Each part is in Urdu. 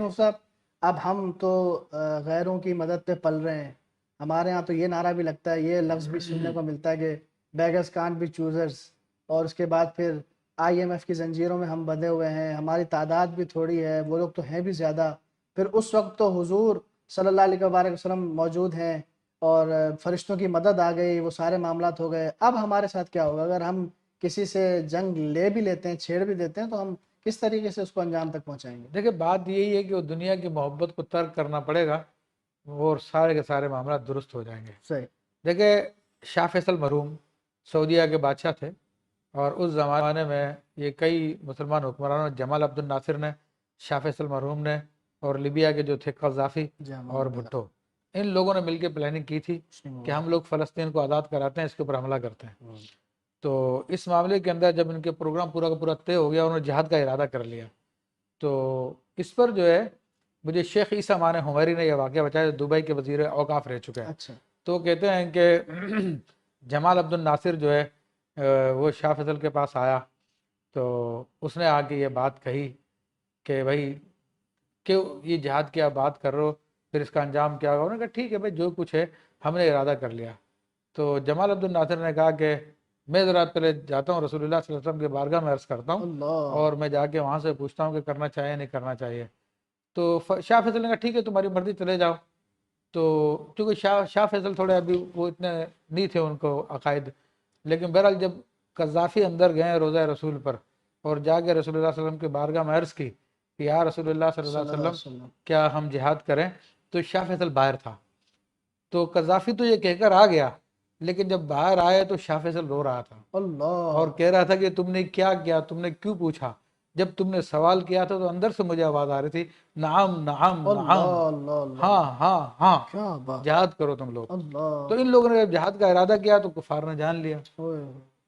مفتی صاحب اب ہم تو غیروں کی مدد پہ پل رہے ہیں. ہمارے ہاں تو یہ نعرہ بھی لگتا ہے, یہ لفظ بھی سننے کو ملتا ہے کہ بیگرز کانٹ بی چوزرز, اور اس کے بعد پھر IMF کی زنجیروں میں ہم بندھے ہوئے ہیں, ہماری تعداد بھی تھوڑی ہے, وہ لوگ تو ہیں بھی زیادہ. پھر اس وقت تو حضور صلی اللہ علیہ وآلہ وسلم موجود ہیں اور فرشتوں کی مدد آ گئی, وہ سارے معاملات ہو گئے. اب ہمارے ساتھ کیا ہوگا اگر ہم کسی سے جنگ لے بھی لیتے ہیں, چھیڑ بھی دیتے ہیں, تو ہم کس طریقے سے اس کو انجام تک پہنچائیں گے؟ دیکھیں بات یہی ہے کہ وہ دنیا کی محبت کو ترک کرنا پڑے گا اور سارے کے سارے معاملات درست ہو جائیں گے. صحیح. دیکھیں شاہ فیصل مرحوم سعودیہ کے بادشاہ تھے, اور اس زمانے میں یہ کئی مسلمان حکمرانوں, جمال عبد الناصر نے, شاہ فیصل مرحوم نے, اور لیبیا کے جو تھے قذافی اور بھٹو, ان لوگوں نے مل کے پلاننگ کی تھی کہ ہم لوگ فلسطین کو آزاد کراتے ہیں, اس کے اوپر حملہ کرتے ہیں. تو اس معاملے کے اندر جب ان کے پروگرام پورا کا پورا طے ہو گیا, انہوں نے جہاد کا ارادہ کر لیا. تو اس پر جو ہے مجھے شیخ عیسیٰ معنی حمیری نے یہ واقعہ بتایا, جو دبئی کے وزیر اوقاف رہ چکے ہیں. اچھا. تو کہتے ہیں کہ جمال عبد الناصر جو ہے وہ شاہ فیصل کے پاس آیا, تو اس نے آ کے یہ بات کہی کہ بھائی کہ یہ جہاد کی آپ بات کر رہے ہو, پھر اس کا انجام کیا ہوگا؟ انہوں نے کہا ٹھیک ہے بھائی, جو کچھ ہے ہم نے ارادہ کر لیا. تو جمال عبد الناصر نے کہا کہ میں ذرا پہلے جاتا ہوں رسول اللہ صلی اللہ علیہ وسلم کے بارگاہ میں عرض کرتا ہوں, اللہ. اور میں جا کے وہاں سے پوچھتا ہوں کہ کرنا چاہیے نہیں کرنا چاہیے. تو شاہ فیصل نے کہا ٹھیک ہے تمہاری مرضی, چلے جاؤ. تو چونکہ شاہ فیصل تھوڑے ابھی وہ اتنے نہیں تھے ان کو عقائد, لیکن بہرحال جب قذافی اندر گئے روضہ رسول پر, اور جا کے رسول اللہ صلی اللہ علیہ وسلم کے بارگاہ میں عرض کی کہ یا رسول اللہ صلی اللہ علیہ وسلم کیا ہم جہاد کریں, تو شاہ فیصل باہر تھا. تو قذافی تو یہ کہہ کر آ گیا, لیکن جب باہر آئے تو شاہ فیصل رو رہا تھا اللہ. اور کہہ رہا تھا کہ تم نے کیا کیا, تم نے کیوں پوچھا, جب تم نے سوال کیا تھا تو اندر سے مجھے آواز آ رہی تھی نعم نعم نعم, اللہ. ہاں ہاں ہاں, کیا بات. جہاد کرو تم لوگ. اللہ. تو ان لوگوں نے جب جہاد کا ارادہ کیا تو کفار نے جان لیا اوئے.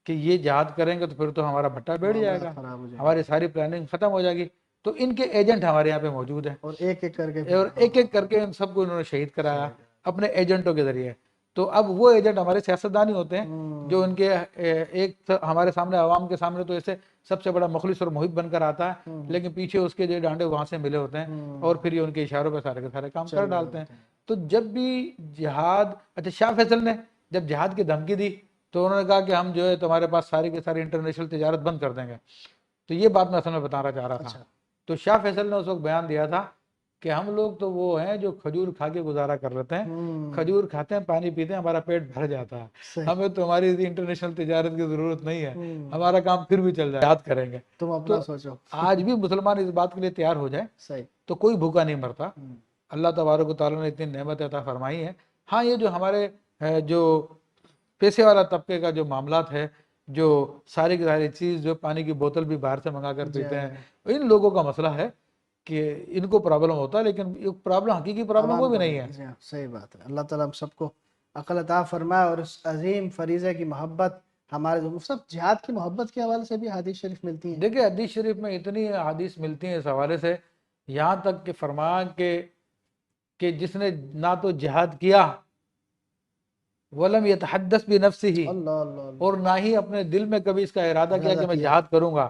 کہ یہ جہاد کریں گے تو پھر تو ہمارا بھٹا بیٹھ جائے گا, خراب ہو جائے ہماری ساری پلاننگ ختم ہو جائے گی. تو ان کے ایجنٹ ہمارے یہاں پہ موجود ہیں, اور ایک ایک کر کے اور ایک ایک کر کے ان سب کو انہوں نے شہید کرایا اپنے ایجنٹوں کے ذریعے. تو اب وہ ایجنٹ ہمارے سیاستدان ہی ہوتے ہیں جو ان کے ایک ہمارے سامنے عوام کے سامنے تو ایسے سب سے بڑا مخلص اور محب بن کر آتا ہے, لیکن پیچھے اس کے جو ڈانڈے وہاں سے ملے ہوتے ہیں, اور پھر یہ ان کے اشاروں پہ سارے کے سارے کام کر ڈالتے ہیں. تو جب بھی جہاد, اچھا شاہ فیصل نے جب جہاد کی دھمکی دی تو انہوں نے کہا کہ ہم جو ہے تمہارے پاس ساری کی ساری انٹرنیشنل تجارت بند کر دیں گے. تو یہ بات میں اصل میں بتانا چاہ رہا تھا. تو شاہ فیصل نے اس وقت بیان دیا تھا کہ ہم لوگ تو وہ ہیں جو کھجور کھا کے گزارا کر لیتے ہیں, کھجور کھاتے ہیں, پانی پیتے ہیں, ہمارا پیٹ بھر جاتا ہے, ہمیں تو ہماری انٹرنیشنل تجارت کی ضرورت نہیں ہے, ہمارا کام پھر بھی چل جائے, یاد کریں گے. تم تو اپنا سوچو. آج بھی مسلمان اس بات کے لیے تیار ہو جائے تو کوئی بھوکا نہیں مرتا. اللہ تبارک و تعالیٰ نے اتنی نعمت عطا فرمائی ہے. ہاں یہ جو ہمارے جو پیسے والا طبقے کا جو معاملات ہے, جو ساری کی ساری چیز جو پانی کی بوتل بھی باہر سے منگا کر پیتے ہیں, ان لوگوں کا مسئلہ ہے کہ ان کو پرابلم ہوتا ہے, لیکن پرابلم حقیقی پرابلم وہ بھی نہیں ہے. صحیح بات ہے. اللہ تعالیٰ ہم سب کو عقل عطا فرمائے, اور اس عظیم فریضے کی محبت ہمارے سب جہاد کی محبت کے حوالے سے بھی حدیث شریف ملتی ہیں. دیکھیں حدیث شریف میں اتنی حدیث ملتی ہیں اس حوالے سے, یہاں تک کہ فرمایا کہ جس نے نہ تو جہاد کیا ولم یتحدث بنفسہ, اور نہ ہی اپنے دل میں کبھی اس کا ارادہ کیا کہ میں جہاد کروں گا,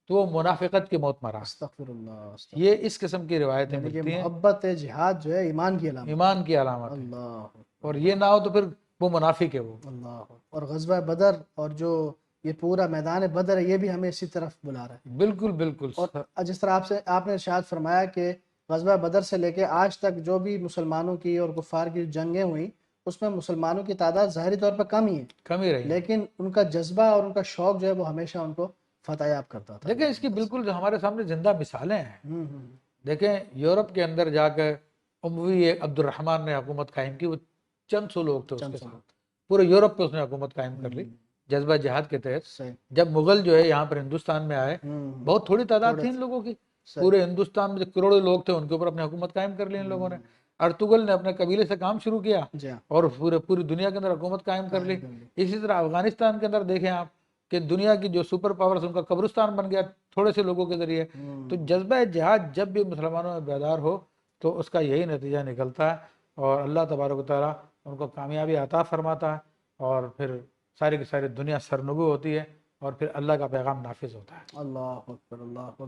تو وہ منافقت کی موت مرا. استغفر اللہ. یہ اس قسم کی روایتیں ملتی ہیں. محبت جہاد جو ہے ایمان کی علامت, ایمان کی علامت ہے, اللہ. اور یہ نہ ہو تو پھر وہ منافق ہے وہ. اللہ. اور غزوہ بدر اور جو یہ پورا میدان بدر ہے, یہ بھی ہمیں اسی طرف بلا رہا ہے. بالکل بالکل. اور جس طرح آپ نے ارشاد فرمایا کہ غزوہ بدر سے لے کے آج تک جو بھی مسلمانوں کی اور کفار کی جنگیں ہوئیں, اس میں مسلمانوں کی تعداد ظاہری طور پر کم ہی ہے, کم ہی رہی, لیکن ان کا جذبہ اور ان کا شوق جو ہے وہ ہمیشہ ان کو فتح یاب کرتا تھا. دیکھیں اس کی بالکل ہمارے سامنے زندہ مثالیں ہیں. دیکھیں یورپ کے اندر جا کے اموی عبد الرحمن نے حکومت قائم کی, وہ چند سو لوگ تھے اس کے ساتھ, پورے یورپ پہ اس نے حکومت قائم کر لی جذبہ جہاد کے تحت. جب مغل جو ہے یہاں پر ہندوستان میں آئے, بہت تھوڑی تعداد تھی ان لوگوں کی, پورے ہندوستان میں جو کروڑوں لوگ تھے ان کے اوپر اپنے حکومت قائم کر لی ان لوگوں نے. ارطغرل نے اپنے قبیلے سے کام شروع کیا اور پوری دنیا کے اندر حکومت قائم کر لی. اسی طرح افغانستان کے اندر دیکھیں آپ کہ دنیا کی جو سپر پاورز ان کا قبرستان بن گیا تھوڑے سے لوگوں کے ذریعے. تو جذبہ جہاد جب بھی مسلمانوں میں بیدار ہو تو اس کا یہی نتیجہ نکلتا ہے, اور اللہ تبارک و تعالیٰ ان کو کامیابی عطا فرماتا ہے, اور پھر ساری کی ساری دنیا سرنگو ہوتی ہے, اور پھر اللہ کا پیغام نافذ ہوتا ہے. اللہ اکبر, اللہ اکبر.